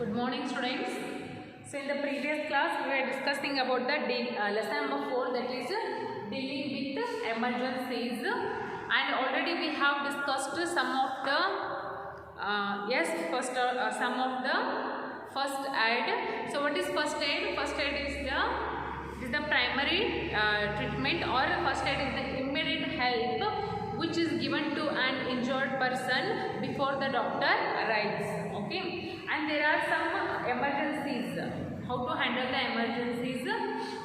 Good morning, students. So in the previous class we were discussing about the lesson number 4, that is dealing with emergencies, and already we have discussed some of the some of the first aid. So what is first aid? First aid is the primary treatment, or first aid is the immediate help which is given to an injured person before the doctor arrives. Okay, and there are some emergencies. How to handle the emergencies?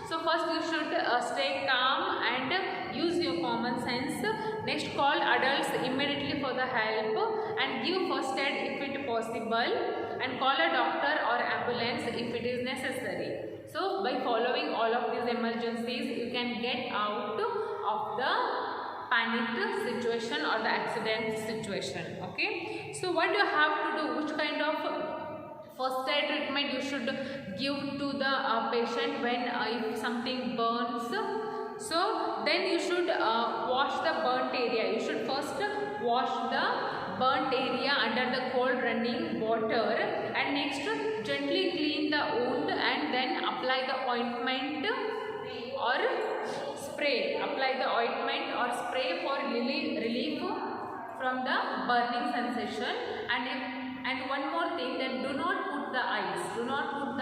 So first you should stay calm and use your common sense. Next, call adults immediately for the help and give first aid if it possible, and call a doctor or ambulance if it is necessary. So by following all of these emergencies, you can get out of the panicked situation or the accident situation. Okay, so what you have to do, which kind of first aid treatment you should give to the patient when if something burns? So then you should wash the burnt area. You should first wash the burnt area under the cold running water, and next gently clean the wound and then apply the ointment or spray. Apply the ointment or spray for relief from the burning sensation. And one more thing, that do not put the ice, do not put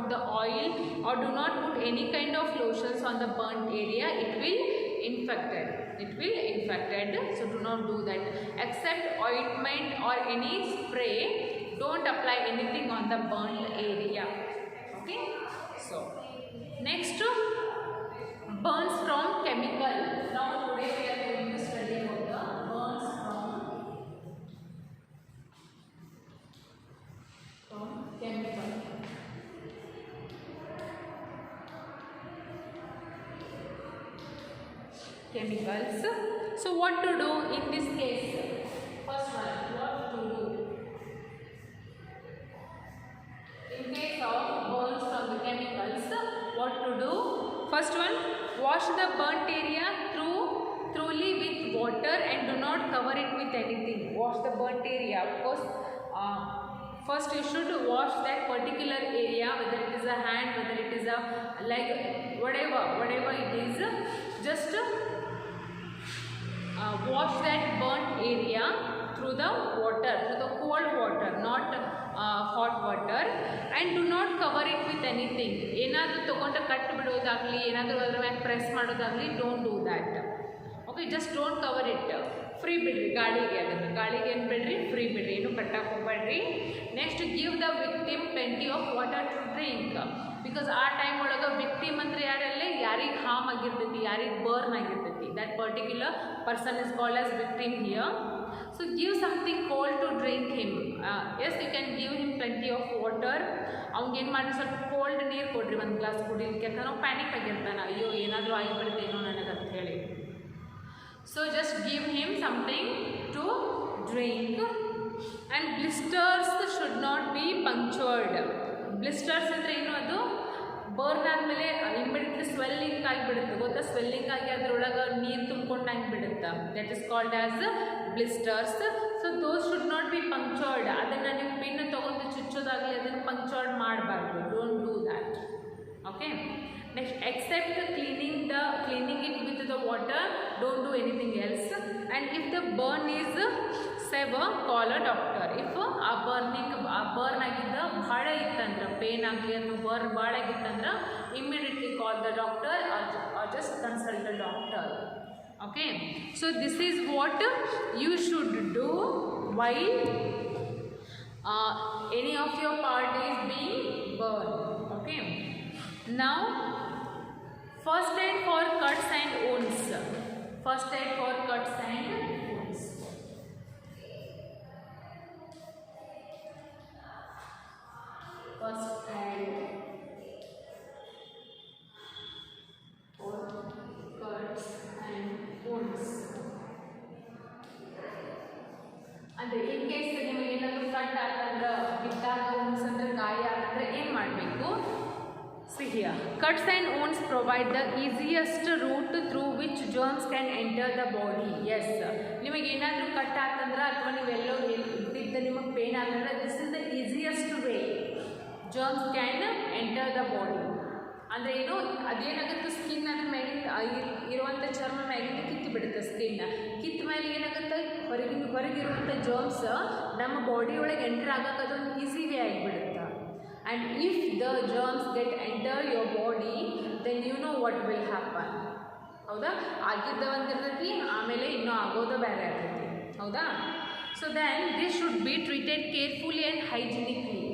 the oil, or do not put any kind of lotions on the burnt area. It will infected. So do not do that. Except ointment or any spray, don't apply anything on the burnt area. Okay, so next, burns from chemical. Now today we are going to study about the burns from chemical. Chemicals. So what to do in this case? First one, what to do in case of burns from the chemicals? What to do? First one, wash the burnt area thoroughly with water and do not cover it with anything. Wash the burnt area. Of course, first you should wash that particular area, whether it is a hand, whether it is a leg, whatever it is. Just wash that burnt area through the water, through the cold water, not hot water, and do not cover it with anything. ಏನಾದರೂ ತಗೊಂಡು cut ಬಿಡೋದಾಗಲಿ, ಏನಾದರೂ ಅದರ ಮೇಲೆ press ಮಾಡೋದಾಗಲಿ, don't do that. Okay, just don't cover it. Free ಬಿಡ್ರಿ ಗಾಳಿಗೆ, ಅದನ್ನು ಗಾಳಿಗೆ ಏನು ಬಿಡ್ರಿ, ಫ್ರೀ ಬಿಡ್ರಿ, ಏನು ಕಟ್ಟಕ್ಕೆ ಹೋಗ್ಬೇಡ್ರಿ. Next, give the victim plenty of water to drink. Because ಆ ಟೈಮ್ ಒಳಗೆ ವಿಕ್ಟಿಮ್ ಅಂದರೆ ಯಾರಲ್ಲೇ, ಯಾರಿಗೆ ಹಾರ್ಮ್ ಆಗಿರ್ತೈತಿ, ಯಾರಿಗೆ ಬರ್ನ್ ಆಗಿರ್ತೈತಿ, that particular person is called as victim here. So give something cold to drink him. Yes, you can give him plenty of water. ಅವ್ನಿಗೆ ಏನು ಮಾಡಿ ಸ್ವಲ್ಪ ಕೋಲ್ಡ್ ನೀರು ಕೊಡ್ರಿ, ಒಂದು ಗ್ಲಾಸ್ ಕುಡಿಲಿಕ್ಕೆ. ಯಾಕಂದ್ರೆ ನಾವು ಪ್ಯಾನಿಕ್ ಆಗಿರ್ತಾನೆ, ಅಯ್ಯೋ ಏನಾದರೂ ಆಗಿಬಿಡ್ತೇನೋ ನನಗಂತ ಹೇಳಿ. So just give him something to drink. And blisters should not be punctured. Blisters ಅಂದರೆ ಏನು? ಅದು ಬರ್ನ್ ಆದಮೇಲೆ ಇಮಿಡಿಯೇಟ್ಲಿ ಸ್ವೆಲ್ಲಿಂಗ್ ಆಗಿಬಿಡುತ್ತೆ, ಗೊತ್ತಾ? ಸ್ವೆಲ್ಲಿಂಗ್ ಆಗಿ ಅದರೊಳಗೆ ನೀರು ತುಂಬ್ಕೊಂಡು ಆಗಿಬಿಡುತ್ತೆ. That is called as blisters. So those should not be punctured. ಅದನ್ನು ನೀವು ಪಿನ್ ತೊಗೊಂಡು ಚುಚ್ಚೋದಾಗಲಿ ಅದನ್ನು ಪಂಕ್ಚರ್ಡ್ ಮಾಡಬಾರ್ದು. Don't do that. Okay, next, except cleaning it with the water, don't do anything else. And if the burn is severe, call a doctor. If ಆ burn ಆಗಿದ್ದ ಭಾಳ ಇತ್ತಂದ್ರೆ, ಪೇನ್ ಆಗಲಿ ಅಥವಾ ಬರ್ನ್ ಭಾಳ ಆಗಿತ್ತಂದ್ರೆ, immediately call the doctor or just consult the doctor. Okay, so this is what you should do while any of your part is being burned. Okay, now first aid for cuts and wounds. First aid for cuts and wounds. First aid for cuts and wounds. ಅಂದರೆ in case ನಿಮಗೆ ಏನಾದರೂ cut ಆಗ್ತಂದ್ರೆ, ಬಿದ್ದಾಗ wounds ಅಂದರೆ ಗಾಯ ಅಂದರೆ ಏನು ಮಾಡಬೇಕು? See here, cuts and wounds provide the easiest route through which germs can enter the body. Yes, ನಿಮಗೆ ಏನಾದರೂ ಕಟ್ ಆಗ್ತಂದ್ರೆ ಅಥವಾ ನೀವೆಲ್ಲೋ ಬಿದ್ದ ನಿಮಗೆ pain ಆಗ್ತಂದ್ರೆ, this is the easiest way. germs can enter the body. ಅಂದರೆ ಏನು ಅದೇನಾಗುತ್ತೆ ಸ್ಕಿನ್ ಅದ್ರ ಮ್ಯಾಗಿನ ಇರುವಂಥ ಚರ್ಮ ಮ್ಯಾಗಿಂದ ಕಿತ್ತು ಬಿಡುತ್ತೆ ಸ್ಕಿನ್. ಕಿತ್ತ ಮೇಲೆ ಏನಾಗುತ್ತೆ ಹೊರಗಿರುವಂಥ ಜರ್ಮ್ಸ್ ನಮ್ಮ ಬಾಡಿ ಒಳಗೆ ಎಂಟರ್ ಆಗೋಕೆ ಅದೊಂದು ಈಸಿ ವೇ ಆಗಿಬಿಡುತ್ತೆ. And if the germs get enter your body then you know what will happen. ಹೌದಾ, ಆಗಿದ್ದ ಒಂದಿರ್ತೈತಿ, ಆಮೇಲೆ ಇನ್ನೂ ಆಗೋದು ಬೇರೆ ಆಗ್ತೈತಿ. ಹೌದಾ, so then this should be treated carefully and hygienically.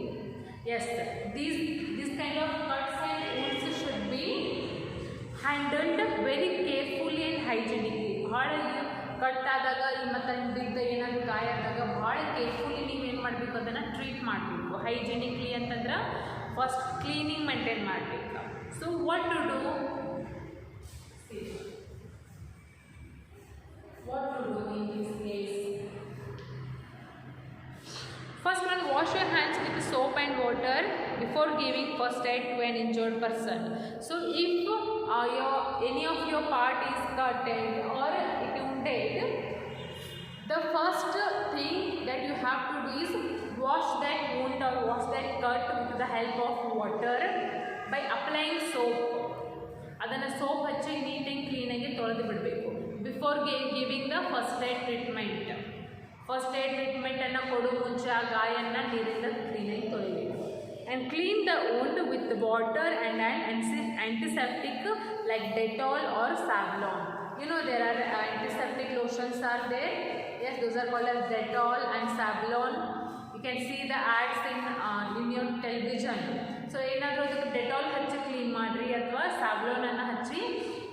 Yes, this kind of cuts and wounds should be handled very carefully and hygienically. ಭಾಳ ಕಟ್ಟಾದಾಗ ಮತ್ತು ಬಿದ್ದ ಏನಾದರೂ ಗಾಯ ಆದಾಗ ಭಾಳ ಕೇರ್ಫುಲಿ ನೀವೇನು ಮಾಡಬೇಕು, ಅದನ್ನು ಟ್ರೀಟ್ ಮಾಡಬೇಕು. ಹೈಜಿನಿಕ್ಲಿ ಅಂತಂದ್ರೆ ಫಸ್ಟ್ ಕ್ಲೀನಿಂಗ್ ಮೇಂಟೈನ್ ಮಾಡಬೇಕು. So what to do, in this case? First one, wash your hands with soap and water before giving first aid to an injured person. So if any of your part is cutted or wounded, the first thing that you have to do is wash that wound or wash that cut with the help of water by applying soap. ಅದನ್ನು soap ಹಚ್ಚಿ ನೀಟಾಗಿ ಕ್ಲೀನಾಗಿ ತೊಳೆದು ಬಿಡಬೇಕು before giving the first aid treatment. First aid ಟ್ರೀಟ್ಮೆಂಟನ್ನು ಕೊಡೋ ಮುಂಚೆ ಆ ಗಾಯನ ನೀರಿಂದ ಕ್ಲೀನಾಗಿ ತೊಳಿಬೇಕು. And clean the wound with water and an antiseptic like Dettol or Savlon. You know there are antiseptic lotions are there. Yes, those are called as Dettol and Savlon. You can see the ads in your television. So ಏನಾದರೂ ಅದಕ್ಕೆ Dettol ಹಚ್ಚಿ clean ಮಾಡಿರಿ ಅಥವಾ ಸ್ಯಾವ್ಲೋನನ್ನು ಹಚ್ಚಿ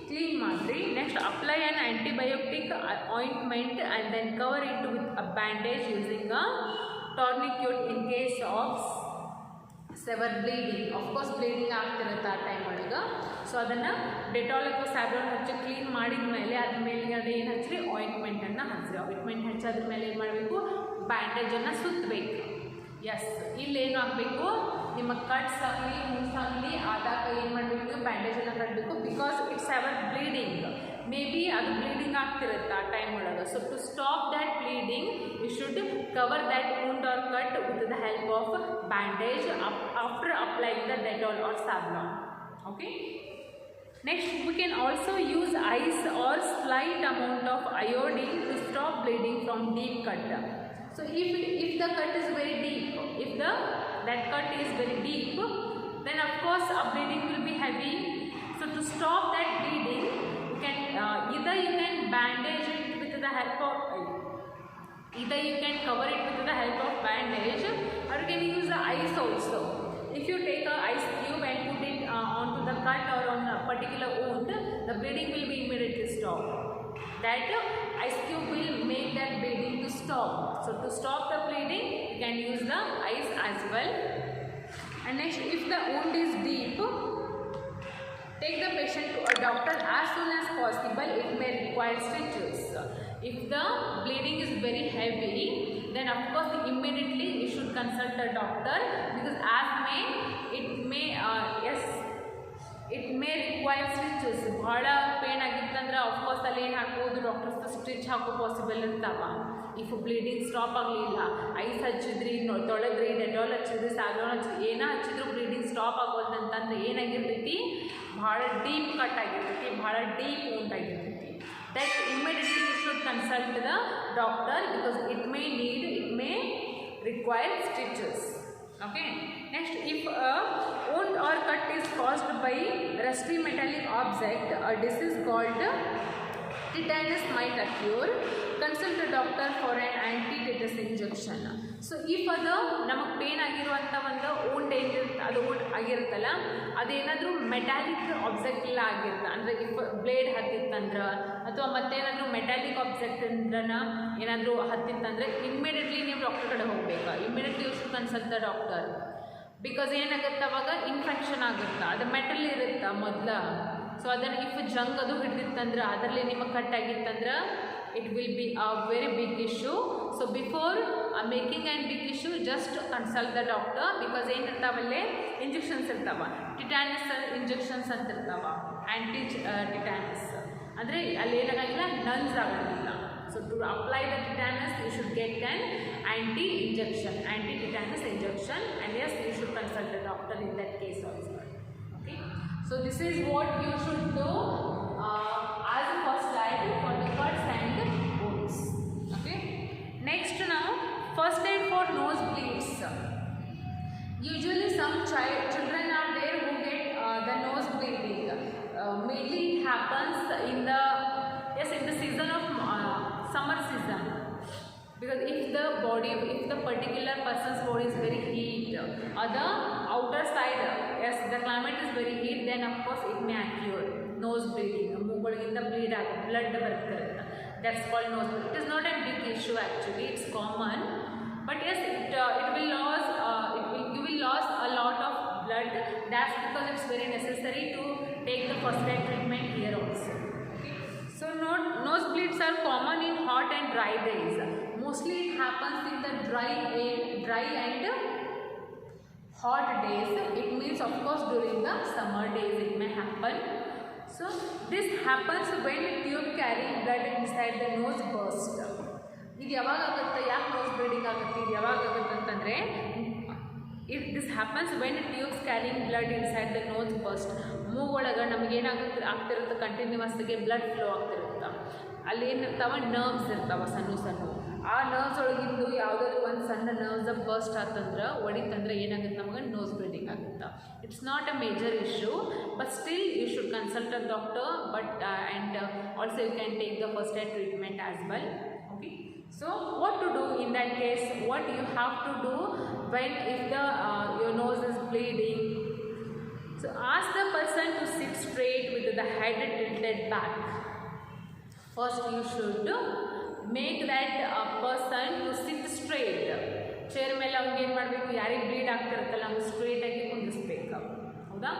clean ಮಾಡಿರಿ. Next apply an antibiotic ointment and then cover it with a bandage using a tourniquet in case of severe bleeding. Of course bleeding ಆಗ್ತಿರುತ್ತೆ ಆ time ಒಳಗೆ. ಸೊ ಅದನ್ನು ಡೆಟಾಲ್ ಅಥವಾ ಸ್ಯಾವ್ಲೋನ್ ಹಚ್ಚಿ ಕ್ಲೀನ್ ಮಾಡಿದ ಮೇಲೆ ಅದ್ರ ಮೇಲ್ಗಡೆ ಏನು ಹಚ್ಚಿರಿ, ಆಯಿಂಟ್ಮೆಂಟನ್ನು ಹಚ್ಚಿರಿ. ಆಯಿಂಟ್ಮೆಂಟ್ ಹಚ್ಚಿ ಅದ್ರ ಮೇಲೆ ಏನು ಮಾಡಬೇಕು, ಬ್ಯಾಂಡೇಜನ್ನು ಸುತ್ತಬೇಕು. ಎಸ್, ಇಲ್ಲೇನು ಆಗಬೇಕು, ನಿಮ್ಮ ಕಟ್ಸ್ ಆಗಲಿ ಮೂವ್ಸ್ ಆಗಲಿ ಆದಾಗ ಏನು ಮಾಡಬೇಕು, ಬ್ಯಾಂಡೇಜನ್ನು ಕಟ್ಟಬೇಕು. Because it's ever bleeding, may be ಅದು ಬ್ಲೀಡಿಂಗ್ ಆಗ್ತಿರುತ್ತೆ ಆ ಟೈಮ್ ಒಳಗೆ. So to stop that bleeding you should cover that wound or cut with the help of bandage after applying the Dettol or Savlon. Okay. Next, we can also use ice or slight amount of iodine to stop bleeding from deep cut. So if the cut is very deep, if that cut is very deep, then of course a bleeding will be heavy. So to stop that bleeding, you can either you can bandage it with the help of either you can cover it with the help of bandage, or you can use the ice also. If you take a ice cube and put it onto the cut or on a particular wound, the bleeding will be immediately stopped. That ice cube will make that bleeding to stop. So to stop the bleeding, you can use the ice as well. And next, if the wound is deep, take the patient to a doctor as soon as possible. It may require stitches. If the bleeding is very heavy, then of course immediately you should consult a doctor, because it may require stitches. ಭಾಳ pain ಆಗಿತ್ತಂದ್ರೆ of course ಅಲ್ಲಿ ಏನು ಹಾಕ್ಬೋದು, doctors stitch ಹಾಕೋ possible ಇರ್ತಾವ. If bleeding stop ಆಗಲಿಲ್ಲ, ice ಹಚ್ಚಿದ್ರಿ, ತೊಳೆದ್ರಿ, Dettol ಹಚ್ಚಿದ್ರಿ, ಸ್ಯಾವ್ಲೋನ್ ಹಚ್ಚಿದ್ರಿ, ಏನೋ ಹಚ್ಚಿದ್ರು bleeding stop ಆಗೋದು ಅಂತಂದ್ರೆ ಏನಾಗಿರ್ತೈತಿ, ಭಾಳ ಡೀಪ್ ಕಟ್ ಆಗಿರ್ತೈತಿ, ಭಾಳ ಡೀಪ್ wound ಆಗಿರ್ತೈತಿ. That immediately you should consult the doctor, because it may require stitches. Okay. Next, if a wound or cut is caused by rusty metallic object, a disease called tetanus might occur. Consult the doctor for an anti-tetanus injection. So if ಅದು ನಮಗೆ pain ಆಗಿರುವಂಥ ಒಂದು wound ಏನಿರುತ್ತೆ, ಅದು wound ಆಗಿರುತ್ತಲ್ಲ, ಅದೇನಾದರೂ metallic object ಎಲ್ಲ ಆಗಿರುತ್ತೆ, ಅಂದರೆ ಇಫ್ ಬ್ಲೇಡ್ ಹತ್ತಿತ್ತಂದ್ರೆ ಅಥವಾ ಮತ್ತೇನಾದರೂ ಮೆಟಾಲಿಕ್ ಆಬ್ಜೆಕ್ಟ್ ಅಂದ್ರೆ ಏನಾದರೂ ಹತ್ತಿತ್ತಂದರೆ ಇಮ್ಮಿಡಿಯೇಟ್ಲಿ ನೀವು ಡಾಕ್ಟರ್ ಕಡೆ ಹೋಗಬೇಕು. Immediately you should consult the doctor. Because ಏನಾಗುತ್ತೆ, ಅವಾಗ ಇನ್ಫೆಕ್ಷನ್ ಆಗುತ್ತೆ, ಅದು ಮೆಟಲ್ ಇರುತ್ತೆ ಮೊದಲು. ಸೊ ಅದನ್ನು ಇಫ್ ಜಂಗ್ ಅದು ಹಿಡಿದಿತ್ತಂದ್ರೆ, ಅದರಲ್ಲಿ ನಿಮಗೆ cut ಆಗಿತ್ತಂದ್ರೆ it will be a very big issue. So before making a big issue, just consult the doctor, because ಏನು ಇರ್ತಾವಲ್ಲೇ ಇಂಜೆಕ್ಷನ್ಸ್ ಇರ್ತಾವ, ಟಿಟಾನಸ್ ಇಂಜೆಕ್ಷನ್ಸ್ ಅಂತ ಇರ್ತಾವ, ಆ್ಯಂಟಿ ಟಿಟಾನಸ್ ಅಂದರೆ ಅಲ್ಲಿ ಏನಾಗಿಲ್ಲ, ನನ್ಸ್ ಆಗೋದಿಲ್ಲ. So to apply the tetanus you should get an anti-tetanus injection, and yes, you should consult a doctor in that case also. Okay, so this is what you should do as a first aid for the cuts and wounds. Okay, next now, first aid for nosebleeds. Usually some children are there who get the nose bleeding. Mainly it happens in the season of summer season, because if the particular person's body is very heat, or the outer side, yes, the climate is very heat, then of course it may occur nose bleeding. ಮೂಗುಳಿಂದ blood ಬರುತ್ತೆ. That's called nose bleeding. It is not a big issue actually, it's common, but yes, you will lose a lot of blood. That's because it's very necessary to take the first aid treatment here also. Okay, so nosebleeds are common in hot and dry days. Mostly it happens in the dry and hot days. It means of course during the summer days it may happen. So this happens when tube carrying blood inside the nose burst. ಇದು ಯಾವಾಗ ಆಗುತ್ತೆ, ಯಾಕೆ nose bleeding ಆಗುತ್ತೆ, ಇದು ಯಾವಾಗ ಆಗುತ್ತೆ ಅಂತಂದರೆ, this happens when tubes carrying blood inside the nose burst. ಮೂಗೊಳಗೆ ಆಗ್ತಿರುತ್ತೆ ಕಂಟಿನ್ಯೂಸ್ಗೆ ಬ್ಲಡ್ ಫ್ಲೋ ಆಗ್ತಿರುತ್ತೆ. ಅಲ್ಲಿ ಏನಿರ್ತಾವೆ, ನರ್ವ್ಸ್ ಇರ್ತಾವೆ ಸಣ್ಣ. ಆ ನರ್ವ್ಸ್ ಒಳಗಿಂದು ಯಾವುದಾದ್ರು ಒಂದು ಸಣ್ಣ ನರ್ವ್ಸ್ ಬರ್ಸ್ಟ್ ಆತಂದ್ರೆ ಹೊಡಿತಂದ್ರೆ ಏನಾಗುತ್ತೆ, ನಮಗೆ ನೋಸ್ ಬ್ಲೀಡಿಂಗ್ ಆಗುತ್ತೆ. It's not a major issue, but still you should consult a doctor, but and also you can take the first aid treatment as well. Okay, so what to do in that case, what you have to do if your nose is bleeding? So ask the person to sit straight with the head tilted back. First you should make that person to sit straight. Chair ಮೇಲೆ ಅವ್ನಿಗೆ ಏನು ಮಾಡಬೇಕು, ಯಾರಿಗೆ bleed ಆಗ್ತಿರುತ್ತಲ್ಲ ಅವ್ನು ಸ್ಟ್ರೇಟಾಗಿ ಕುಂದಿಸ್ಬೇಕು. ಹೌದಾ,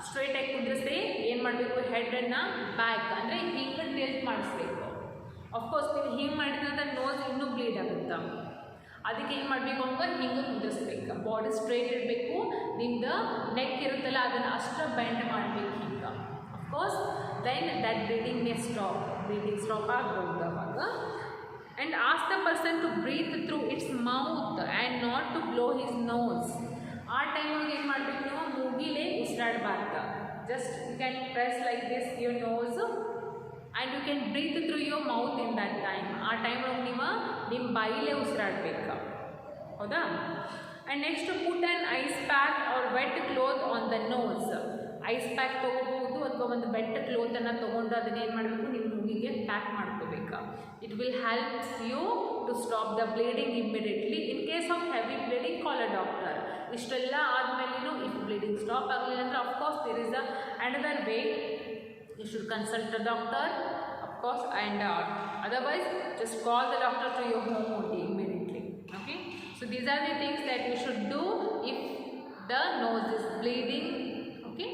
ಸ್ಟ್ರೇಟಾಗಿ ಕುಂದಿಸಿ ಏನು ಮಾಡಬೇಕು, ಹೆಡನ್ನು back ಅಂದರೆ ಹಿಂಗೆ ಟಿಲ್ಟ್ ಮಾಡಿಸ್ಬೇಕು. ಅಫ್ಕೋರ್ಸ್ ನೀವು ಹಿಂಗೆ ಮಾಡಿದ್ರೆ ನೋಸ್ ಇನ್ನೂ ಬ್ಲೀಡ್ ಆಗುತ್ತೆ. ಅದಕ್ಕೆ ಏನು ಮಾಡಬೇಕು ಅಂದ್ರೆ ಹಿಂಗೆ ಕುಂದಿಸ್ಬೇಕು. ಬಾಡಿ ಸ್ಟ್ರೇಟ್ ಇರಬೇಕು. ನಿಮ್ದು ನೆಕ್ ಇರುತ್ತಲ್ಲ ಅದನ್ನು ಅಷ್ಟು ಬೆಂಡ್ ಮಾಡಬೇಕು ಹಿಂಗೆ. Of course then that bleeding may stop. Bleeding stop ಆಗ್ಬೋದು ಅವಾಗ. And ask the person to breathe through its mouth and not to blow his nose. ಆ ಟೈಮಲ್ಲಿ ಏನು ಮಾಡಬೇಕು, ನೀವು ಮೂಗಿಲೇ ಉಸಿರಾಡಬಾರ್ದು. Just you can press like this your nose and you can breathe through your mouth in that time. ಆ ಟೈಮೊಳಗೆ ನಿಮ್ಮ ಬಾಯಿಲೇ ಉಸಿರಾಡಬೇಕು. ಹೌದಾ. And next put an ice pack or wet cloth on the nose. Ice pack ತೊಗೋಬೋದು ಅಥವಾ ಒಂದು vet ಕ್ಲೋತನ್ನು ತೊಗೊಂಡು ಅದನ್ನೇನು ಮಾಡಬೇಕು, ನಿಮ್ಮ ಮೂಗಿಗೆ ಪ್ಯಾಕ್ ಮಾಡ್ಕೋಬೇಕು. It will help you to stop the bleeding immediately. In case of heavy bleeding call a doctor. ಇಷ್ಟೆಲ್ಲ ಆದಮೇಲೂ ಇಫ್ ಬ್ಲೀಡಿಂಗ್ ಸ್ಟಾಪ್ ಆಗಲಿಲ್ಲ ಅಂದರೆ of course there is another way. You should consult the doctor, of course, and otherwise just call the doctor to your home only immediately. Okay, so these are the things that you should do if the nose is bleeding. Okay,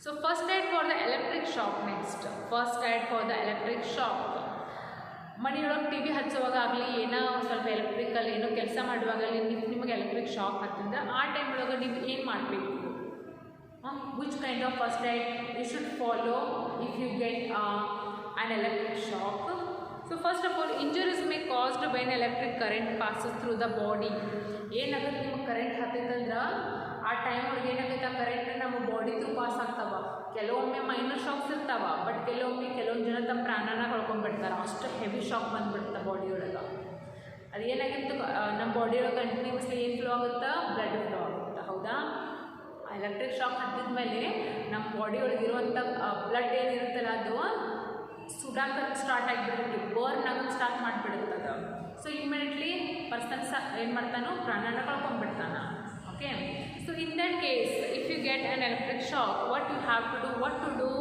so first aid for the electric shock. Next, first aid for the electric shock. ಮನೆಯೊಳಗೆ T V ಹಚ್ಚುವಾಗ ಆಗಲಿ, ಏನೋ ಸ್ವಲ್ಪ electrical ಏನೋ ಕೆಲಸ ಮಾಡುವಾಗಲಿ ನಿಮಗೆ electric shock ಹತ್ತಿದ್ರೆ ಆ time ಒಳಗೆ ನೀವು ಏನು ಮಾಡಬೇಕು, which kind of first aid you should follow if you get an electric shock. So first of all, injuries may caused when electric current passes through the body. ಏನಾಗುತ್ತೆ, ನಿಮಗೆ current ಹತ್ತೈತಂದ್ರೆ ಆ time ಒಳಗೆ ಏನಾಗುತ್ತೆ, ಆ ಕರೆಂಟ್ ನಮ್ಮ body through pass ಆಗ್ತಾವ. ಕೆಲವೊಮ್ಮೆ minor shocks ಇರ್ತಾವ, ಬಟ್ ಕೆಲವೊಂದು ಜನ ತಮ್ಮ ಪ್ರಾಣನ ಕಳ್ಕೊಂಡ್ಬಿಡ್ತಾರೆ. ಅಷ್ಟು ಹೆವಿ ಶಾಕ್ ಬಂದುಬಿಡ್ತಾ ಬಾಡಿಯೊಳಗೆ. ಅದು ಏನಾಗಿತ್ತು, ನಮ್ಮ ಬಾಡಿಯೊಳಗೆ ಕಂಟಿನ್ಯೂಸ್ಲಿ ಏನು ಫ್ಲೋ ಆಗುತ್ತಾ, ಬ್ಲಡ್ ಫ್ಲೋ ಆಗುತ್ತೆ. ಹೌದಾ. ಎಲೆಕ್ಟ್ರಿಕ್ ಶಾಕ್ ಹತ್ತಿದ ಮೇಲೆ ನಮ್ಮ ಬಾಡಿ ಒಳಗಿರುವಂಥ ಬ್ಲಡ್ ಏನಿರುತ್ತಲ್ಲ ಅದು ಸುಡಾಕ ಸ್ಟಾರ್ಟ್ ಆಗಿಬಿಡುತ್ತೆ, ಬರ್ನ್ ಆಗೋಕ್ಕೆ ಸ್ಟಾರ್ಟ್ ಮಾಡಿಬಿಡುತ್ತದೆ. ಸೊ ಇಮಿಡಿಯೇಟ್ಲಿ ಪರ್ಸನ್ಸ್ ಏನು ಮಾಡ್ತಾನೋ, ಪ್ರಾಣನ ಕಳ್ಕೊಂಡ್ಬಿಡ್ತಾನೆ. Okay, so in that case if you get an electric shock, what you have to do,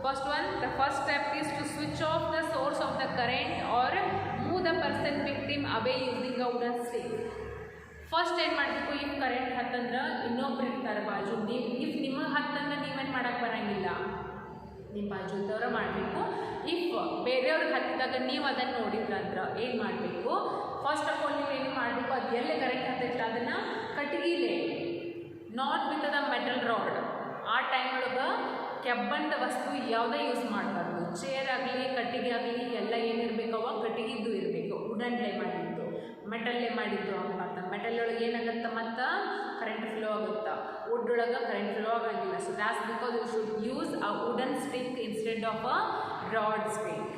first one, the first step is to switch off the source of the current or move the person victim away using a wooden stick. First ಏನು ಮಾಡಬೇಕು, if current ಹತ್ತಂದ್ರೆ ಇನ್ನೊಬ್ರು ಇರ್ತಾರೆ ಬಾಜು. If ನಿಮಗೆ ಹತ್ತಂದ್ರೆ ನೀವೇನು ಮಾಡೋಕ್ಕೆ ಬರೋಂಗಿಲ್ಲ, ನಿಮ್ಮ ಬಾಜುದವ್ರ ಮಾಡಬೇಕು. ಇಫ್ ಬೇರೆಯವ್ರಿಗೆ ಹತ್ತಿದಾಗ ನೀವು ಅದನ್ನು ನೋಡಿದ್ರಂದ್ರೆ ಏನು ಮಾಡಬೇಕು, ಫಸ್ಟ್ ಆಫ್ ಆಲ್ ನೀವು ಏನು ಮಾಡಬೇಕು, ಅದು ಎಲ್ಲೇ ಕರೆಂಟ್ ಹತ್ತಿತ್ತು ಅದನ್ನು ಕಟ್ಟಿಗೆಲೇ, not with the metal rod. ಆ ಟೈಮ್ ಒಳಗೆ ಕೆಬ್ಬಂದ ವಸ್ತು ಯಾವುದೇ ಯೂಸ್ ಮಾಡಬಾರ್ದು. ಚೇರ್ ಆಗಲಿ ಕಟ್ಟಿಗೆ ಆಗಲಿ ಎಲ್ಲ ಏನಿರಬೇಕು, ಅವಾಗ ಕಟ್ಟಿಗೆದ್ದು ಇರಬೇಕು. ವುಡನ್ಲೇ ಮಾಡಿದ್ದು, ಮೆಟಲ್ಲೇ ಮಾಡಿದ್ದು ಅಂತ. ಮೆಟಲ್ ಒಳಗೆ ಏನಾಗುತ್ತೆ, ಮತ್ತು ಕರೆಂಟ್ ಫ್ಲೋ ಆಗುತ್ತಾ, ವುಡ್ ಒಳಗೆ ಕರೆಂಟ್ ಫ್ಲೋ ಆಗಂಗಿಲ್ಲ. So that's because you should use a wooden stick instead of a rod stick.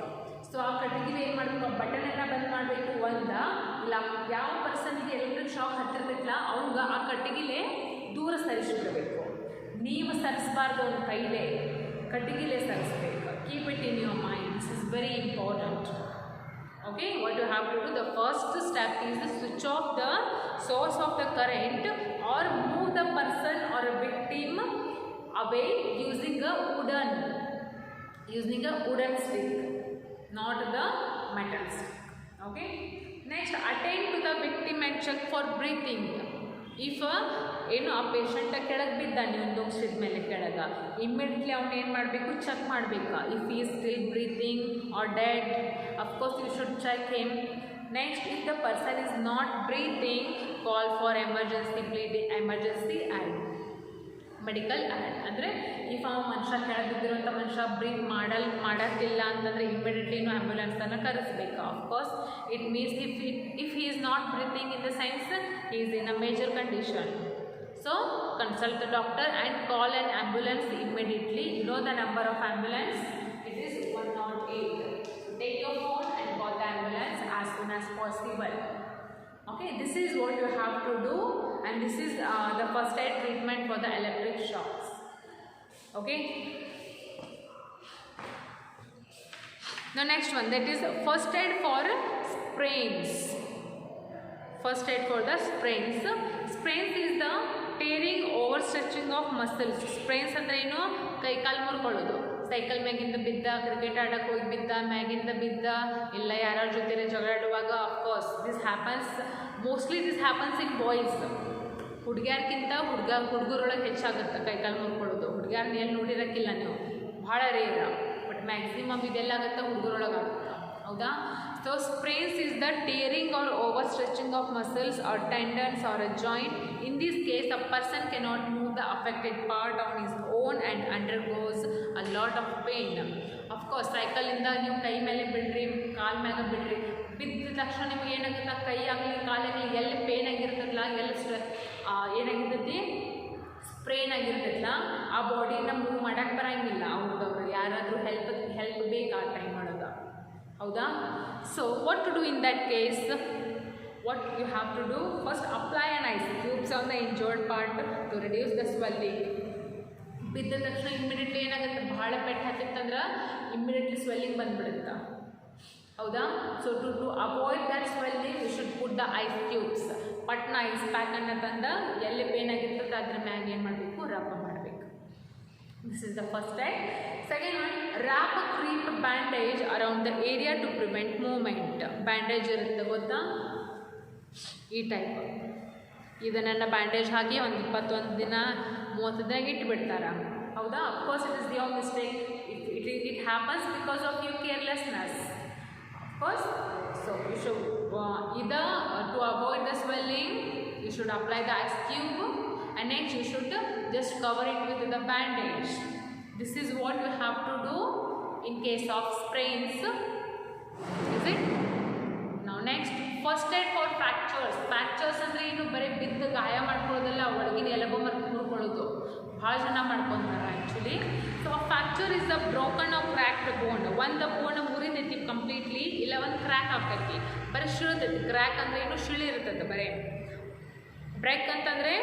So ಆ ಕಟ್ಟಿಗೆ ಏನು ಮಾಡಬೇಕು, ಬಟನ್ ಎಲ್ಲ ಬಂದ್ ಮಾಡಬೇಕು. ಇಲ್ಲ ಯಾವ ಪರ್ಸನ್ಗೆ ಎಲೆಕ್ಟ್ರಿಕ್ ಶಾಕ್ ಹತ್ತಿರ್ತೈತಲ್ಲ ಅವಾಗ ಆ ಕಟ್ಟಿಗೆಲೆ ದೂರ ಸರಿಸಿಬಿಡಬೇಕು. ನೀವು ಸರಿಸಬಾರ್ದು ಅವ್ನ ಕೈಲೇ, ಕಟ್ಟಿಗೆಲೆ ಸರಿಸ್ಬೇಕು. Keep it in your mind, this is very important. Okay, what you have to do, the first step is to switch off the source of the current or move the person or a victim away using a wooden stick, not the metal stick. Okay, next attend to the victim and check for breathing. If ಏನು ಆ ಪೇಷಂಟ ಕೆಳಗೆ ಬಿದ್ದ, ನೀವು ನುಗ್ಸಿದ ಮೇಲೆ ಕೆಳಗೆ immediately ಅವ್ನು ಏನು ಮಾಡಬೇಕು, ಚೆಕ್ ಮಾಡಬೇಕಾ. If he still breathing or dead, of course you should check him. Next, if the person is not breathing, call for emergency aid, medical aid. ಅಂದರೆ ಇಫ್ ಆ ಮನುಷ್ಯ ಕೆಳಗೆ ಬಿದ್ದಿರುವಂಥ ಮನುಷ್ಯ ಬ್ರೀತ್ ಮಾಡತ್ತಿಲ್ಲ ಅಂತಂದರೆ ಇಮ್ಮಿಡಿಯೇಟ್ಲಿ ಆ್ಯಂಬುಲೆನ್ಸನ್ನು ಕರೆಸಬೇಕು. Of course it means if he is not breathing in the sense he is in a major condition. So consult the doctor and call an ambulance immediately. You know the number of ambulance, it is 108. So take your phone and call the ambulance as soon as possible. Okay, this is what you have to do, and this is the first aid treatment for the electric shocks. Okay, the next one, that is first aid for sprains. First aid for the sprains. Sprains is the tearing, overstretching of muscles. Sprains ಅಂದರೆ ಏನು, ಕೈ ಕಾಲು ಮುರ್ಕೊಳ್ಳೋದು. Cycle ಮ್ಯಾಗಿಂದ ಬಿದ್ದ, cricket ಆಡಕ್ಕೆ ಹೋಗಿ ಬಿದ್ದ, ಮ್ಯಾಗಿಂದ ಬಿದ್ದ, ಇಲ್ಲ ಯಾರ್ಯಾರ ಜೊತೆ ಜಗಳಾಡುವಾಗ. Of course mostly this happens in boys. ಹುಡುಗಿಯರ್ಕಿಂತ ಹುಡುಗರೊಳಗೆ ಹೆಚ್ಚಾಗುತ್ತೆ ಕೈ ಕಾಲು ಮುರ್ಕೊಳ್ಳೋದು. ಹುಡುಗಿಯರ್ನ ಎಲ್ಲಿ ನೋಡಿರೋಕ್ಕಿಲ್ಲ ನೀವು, ಭಾಳ ರೇರ. ಬಟ್ ಮ್ಯಾಕ್ಸಿಮಮ್ ಇದೆಲ್ಲ ಆಗುತ್ತೆ ಹುಡುಗರೊಳಗೆ ಆಗುತ್ತೆ. ಹೌದಾ? So sprains is the tearing or overstretching of muscles or tendons or a joint. In this case, a person cannot move the affected part on his own and undergoes a lot of pain. Of course, cycle ಇಂದ ನೀವು ಕೈ ಮೇಲೆ ಬಿಡ್ರಿ, ಕಾಲ್ ಮ್ಯಾಗ ಬಿಡ್ರಿ, ಬಿದ್ದ ತಕ್ಷಣ ನಿಮ್ಗೆ ಏನಾಗುತ್ತೆ, ಕೈ ಆಗಲಿ ಕಾಲಾಗಲಿ ಎಲ್ಲಿ ಪೇನ್ ಆಗಿರ್ತದಲ್ಲ, ಎಲ್ಲಿ ಏನಾಗಿರ್ತೈತಿ, ಸ್ಪ್ರೇನ್ ಆಗಿರ್ತೈತಲ್ಲ, ಆ ಬಾಡಿನ ಮೂವ್ ಮಾಡೋಕ್ಕೆ ಬರೋಂಗಿಲ್ಲ. ಅವ್ರದವ್ರು ಯಾರಾದರೂ ಹೆಲ್ಪ್ ಬೇಕು ಆ ಟೈಮ್ ಒಳಗೆ. ಹೌದಾ? So what to do in that case? what you have to do, first apply an ice cubes on the injured part to reduce the swelling. ಬಿದ್ದ ತಕ್ಷಣ ಇಮ್ಮಿಡಿಯೇಟ್ಲಿ ಏನಾಗುತ್ತೆ, ಭಾಳ ಪೆಟ್ಟು ಹತ್ತಿತ್ತಂದ್ರೆ ಇಮ್ಮಿಡಿಯೇಟ್ಲಿ ಸ್ವೆಲ್ಲಿಂಗ್ ಬಂದುಬಿಡುತ್ತೆ. ಹೌದಾ? So to avoid that swelling you should put the ice cubes. ಪಟ್ನ ice pack ಅನ್ನು ತಂದು ಎಲ್ಲಿ ಪೇನ್ ಆಗಿರ್ತದೆ ಅದ್ರ ಮ್ಯಾಗ ಏನು ಮಾಡಬೇಕು, ರಬ್ ಮಾಡಬೇಕು. This is the first type. Second one, wrap a crepe bandage around the area to prevent movement. Bandage ಇರುತ್ತೆ ಗೊತ್ತಾ, ಈ ಟೈಪ್. ಇದನ್ನು ಬ್ಯಾಂಡೇಜ್ ಹಾಕಿ ಒಂದು 21 ದಿನ 30 ದಿನ ಇಟ್ಬಿಡ್ತಾರೆ. ಹೌದಾ? Of course it is your mistake. It happens because of your carelessness. Of course, so you should either to avoid the swelling you should apply the ice cube, and next you should just cover it with the bandage. This is what you have to do in case of sprains. Is it? Now next, first aid for fractures. Fractures ಅಂದರೆ ಏನು, ಬರೀ ಬಿದ್ದು ಗಾಯ ಮಾಡ್ಕೊಳ್ಳೋದಲ್ಲ, ಒಳಗಿನ ಎಲುಬು ಮುರ್ಕೊಳ್ಳೋದು. ಭಾಳ ಜನ ಮಾಡ್ಕೊತಾರೆ actually. So fracture is the broken of cracked bone. ಒಂದು ಬೋನ್ ಮುರಿದೈತಿ ಕಂಪ್ಲೀಟ್ಲಿ, ಇಲ್ಲ ಒಂದು ಕ್ರ್ಯಾಕ್ ಆಗ್ತೈತಿ, ಬರೀ ಶಿಳಿತೈತಿ. ಕ್ರ್ಯಾಕ್ ಅಂದರೆ ಏನು, ಶಿಳಿ ಇರ್ತೈತೆ ಬರೀ. ಬ್ರೇಕ್ ಅಂತಂದರೆ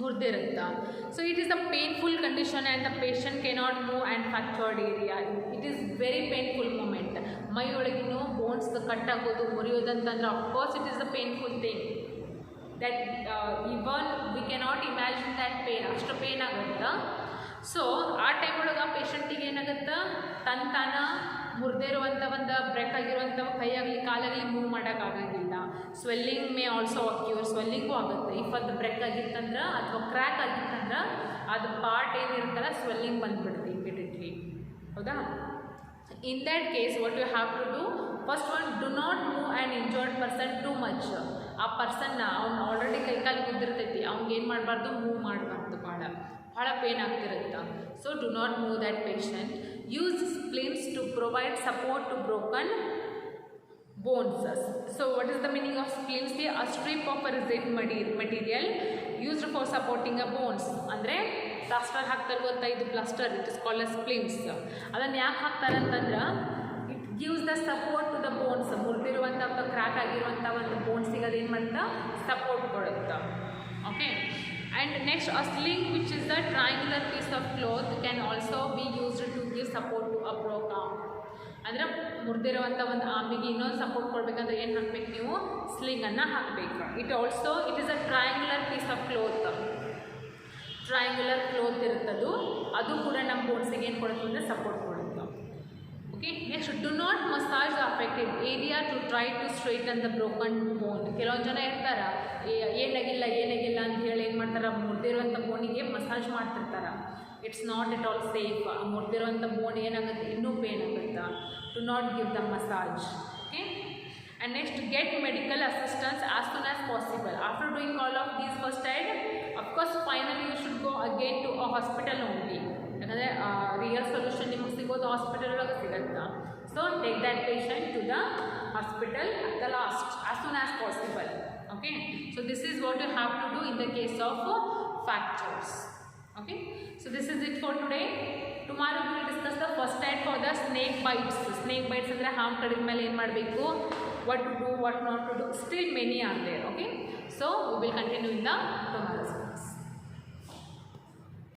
ಮುರಿದಿರುತ್ತೆ. So it is a painful condition and the patient cannot move and fractured area. It is very painful moment. ಮೈ ಒಳಗಿನೂ ಬೋನ್ಸ್ ಕಟ್ ಆಗೋದು, ಮುರಿಯೋದಂತಂದ್ರೆ of course it is a painful thing that even we cannot imagine that pain. ಅಷ್ಟು pain ಆಗುತ್ತೆ. So ಆ time ಒಳಗೆ ಪೇಷಂಟಿಗೆ ಏನಾಗುತ್ತೆ, ತಾನ ಮುರಿದಿರುವಂಥ ಒಂದು ಬ್ರೇಕ್ ಆಗಿರುವಂಥ ಕೈಯಾಗಲಿ ಕಾಲಾಗಲಿ ಮೂವ್ ಮಾಡೋಕ್ಕಾಗಂಗಿಲ್ಲ. ಸ್ವೆಲ್ಲಿಂಗ್ ಮೇ ಆಲ್ಸೋ ಅಕ್ಯೂರ್, ಸ್ವೆಲ್ಲಿಂಗೂ ಆಗುತ್ತೆ. ಇಫ್ ಅದು ಬ್ರೇಕ್ ಆಗಿತ್ತಂದ್ರೆ ಅಥವಾ ಕ್ರ್ಯಾಕ್ ಆಗಿತ್ತಂದ್ರೆ ಅದು ಪಾರ್ಟ್ ಏನಿರುತ್ತಲ್ಲ ಸ್ವೆಲ್ಲಿಂಗ್ ಬಂದುಬಿಡುತ್ತೆ ಇಮಿಡಿಯೇಟ್ಲಿ. ಹೌದಾ? In that case what you have to do, first one, do not move and injured person too much. ಆ ಪರ್ಸನ್ನ ಅವ್ನು ಆಲ್ರೆಡಿ ಕೈಕಾಲು ಬಿದ್ದಿರ್ತೈತಿ, ಅವ್ನಿಗೆ ಏನು ಮಾಡಬಾರ್ದು, ಮೂವ್ ಮಾಡಬಾರ್ದು, ಭಾಳ ಪೇನ್ ಆಗ್ತಿರುತ್ತೆ. So do not move that patient. Use splints to provide support to broken bones. So what is the meaning of splints? A strip of a resin material used for supporting a bones. ಅಂದರೆ plaster ಹಾಕ್ತಾರಲ್ವಂತ, ಇದು plaster it is called as splints. ಅದನ್ನು ಯಾಕೆ ಹಾಕ್ತಾರೆ ಅಂತಂದ್ರೆ it gives the support to the bones. ಮುರಿದಿರುವಂಥ ಅಥವಾ crack ಆಗಿರುವಂಥ ಒಂದು ಬೋನ್ಸಿಗೆ ಅದೇನು ಮಾಡುತ್ತಾ ಸಪೋರ್ಟ್ ಕೊಡುತ್ತೆ. Okay. And next a sling which is the triangular piece of cloth can also be used to give support to a broke arm. ಅಂದರೆ ಮುರಿದಿರುವಂಥ ಒಂದು ಆರ್ಮಿಗೆ ಇನ್ನೊಂದು ಸಪೋರ್ಟ್ ಕೊಡಬೇಕಂದ್ರೆ ಏನು ಹಾಕ್ಬೇಕು ನೀವು? ಸ್ಲಿಂಗನ್ನು ಹಾಕಬೇಕು. It is a triangular piece of cloth. Triangular cloth ಇರುತ್ತದು, ಅದು ಕೂಡ ನಮ್ಮ ಬೋನ್ಸಿಗೆ ಏನು ಕೊಡುತ್ತೆ ಅಂದರೆ ಸಪೋರ್ಟ್ ಕೊಡುತ್ತೆ. Okay. Next do not massage affected area to try to straighten the broken bone. ಕೆಲವೊಂದು ಜನ ಇರ್ತಾರೆ ಏನಾಗಿಲ್ಲ ಅಂತ ಹೇಳಿ ಏನು ಮಾಡ್ತಾರೆ, ಮುರಿದಿರುವಂಥ ಬೋನಿಗೆ ಮಸಾಜ್ ಮಾಡ್ತಿರ್ತಾರೆ. It's not at all safe. ಮುರಿದಿರುವಂಥ ಬೋನ್ ಏನಾಗುತ್ತೆ, ಇನ್ನೂ ಪೇನ್ ಆಗುತ್ತೆ. Do not give the massage. Okay. And next get medical assistance as soon as possible. After doing all of these first aid, of course finally you should go again to a hospital only. ಯಾಕಂದರೆ real solution ನಿಮಗೆ ಸಿಗೋದು hospital ಒಳಗೆ ಸಿಗುತ್ತೆ. So take that patient to the hospital at the last as soon as possible. Okay, so this is what you have to do in the case of fractures. Okay, so this is it for today. Tomorrow we will discuss the first aid for the snake bites. Snake bites andre harm kadime mele ಏನು ಮಾಡಬೇಕು, what to do, what not to do. Still many are there. Okay, so we will continue in the tomorrow's class.